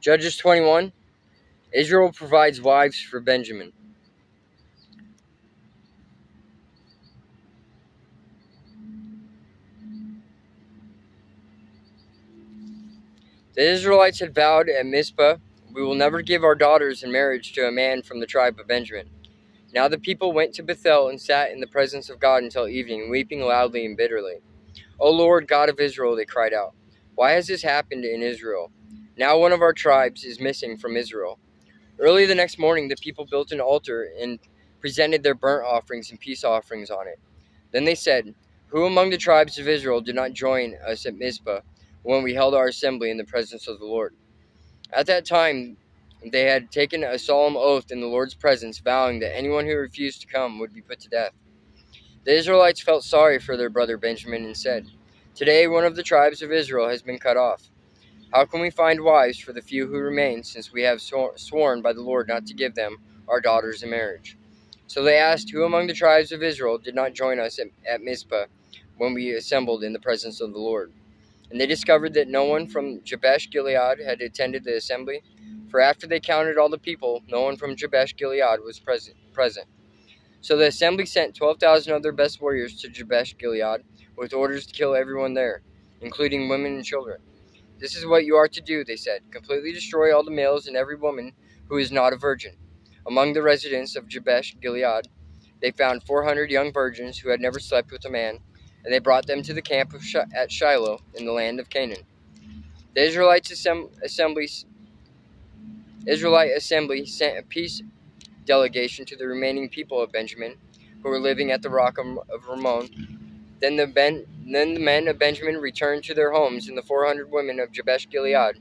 Judges 21. Israel provides wives for Benjamin. The Israelites had vowed at Mizpah, "We will never give our daughters in marriage to a man from the tribe of Benjamin." Now the people went to Bethel and sat in the presence of God until evening, weeping loudly and bitterly. "O Lord, God of Israel," they cried out, "why has this happened in Israel? Now one of our tribes is missing from Israel." Early the next morning the people built an altar and presented their burnt offerings and peace offerings on it. Then they said, "Who among the tribes of Israel did not join us at Mizpah when we held our assembly in the presence of the Lord?" At that time they had taken a solemn oath in the Lord's presence, vowing that anyone who refused to come would be put to death. The Israelites felt sorry for their brother Benjamin and said, "Today one of the tribes of Israel has been cut off. How can we find wives for the few who remain, since we have sworn by the Lord not to give them our daughters in marriage?" So they asked, "Who among the tribes of Israel did not join us at Mizpah when we assembled in the presence of the Lord?" And they discovered that no one from Jabesh Gilead had attended the assembly, for after they counted all the people, no one from Jabesh Gilead was present. So the assembly sent 12,000 of their best warriors to Jabesh Gilead with orders to kill everyone there, including women and children. "This is what you are to do," they said. "Completely destroy all the males and every woman who is not a virgin." Among the residents of Jabesh Gilead, they found 400 young virgins who had never slept with a man, and they brought them to the camp at Shiloh in the land of Canaan. The Israelite assembly sent a peace delegation to the remaining people of Benjamin, who were living at the rock of Rimmon. Then the men of Benjamin returned to their homes, and the 400 women of Jabesh Gilead,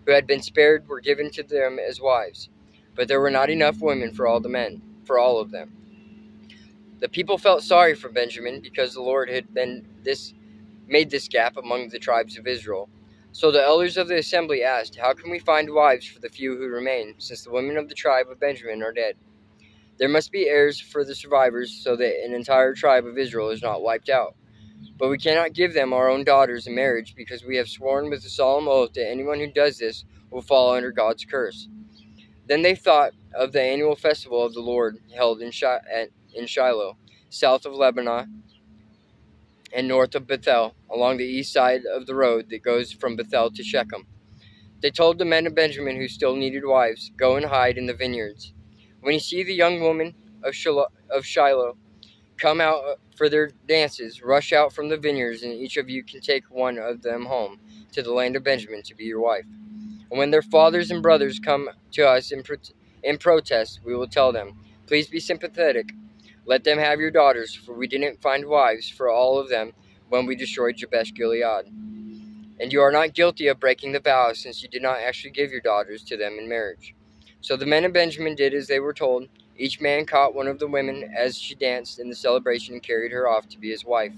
who had been spared, were given to them as wives. But there were not enough women for all of them. The people felt sorry for Benjamin because the Lord had made this gap among the tribes of Israel. So the elders of the assembly asked, "How can we find wives for the few who remain, since the women of the tribe of Benjamin are dead? There must be heirs for the survivors, so that an entire tribe of Israel is not wiped out. But we cannot give them our own daughters in marriage, because we have sworn with a solemn oath that anyone who does this will fall under God's curse." Then they thought of the annual festival of the Lord held in Shiloh, south of Lebanon and north of Bethel, along the east side of the road that goes from Bethel to Shechem. They told the men of Benjamin who still needed wives, "Go and hide in the vineyards. When you see the young women of Shiloh come out for their dances, rush out from the vineyards, and each of you can take one of them home to the land of Benjamin to be your wife. And when their fathers and brothers come to us in protest, we will tell them, 'Please be sympathetic. Let them have your daughters, for we didn't find wives for all of them when we destroyed Jabesh Gilead. And you are not guilty of breaking the vow, since you did not actually give your daughters to them in marriage.' So the men of Benjamin did as they were told. Each man caught one of the women as she danced in the celebration and carried her off to be his wife.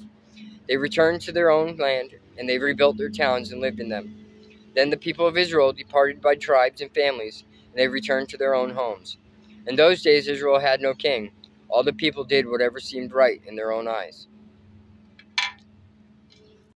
They returned to their own land, and they rebuilt their towns and lived in them. Then the people of Israel departed by tribes and families, and they returned to their own homes. In those days Israel had no king. All the people did whatever seemed right in their own eyes.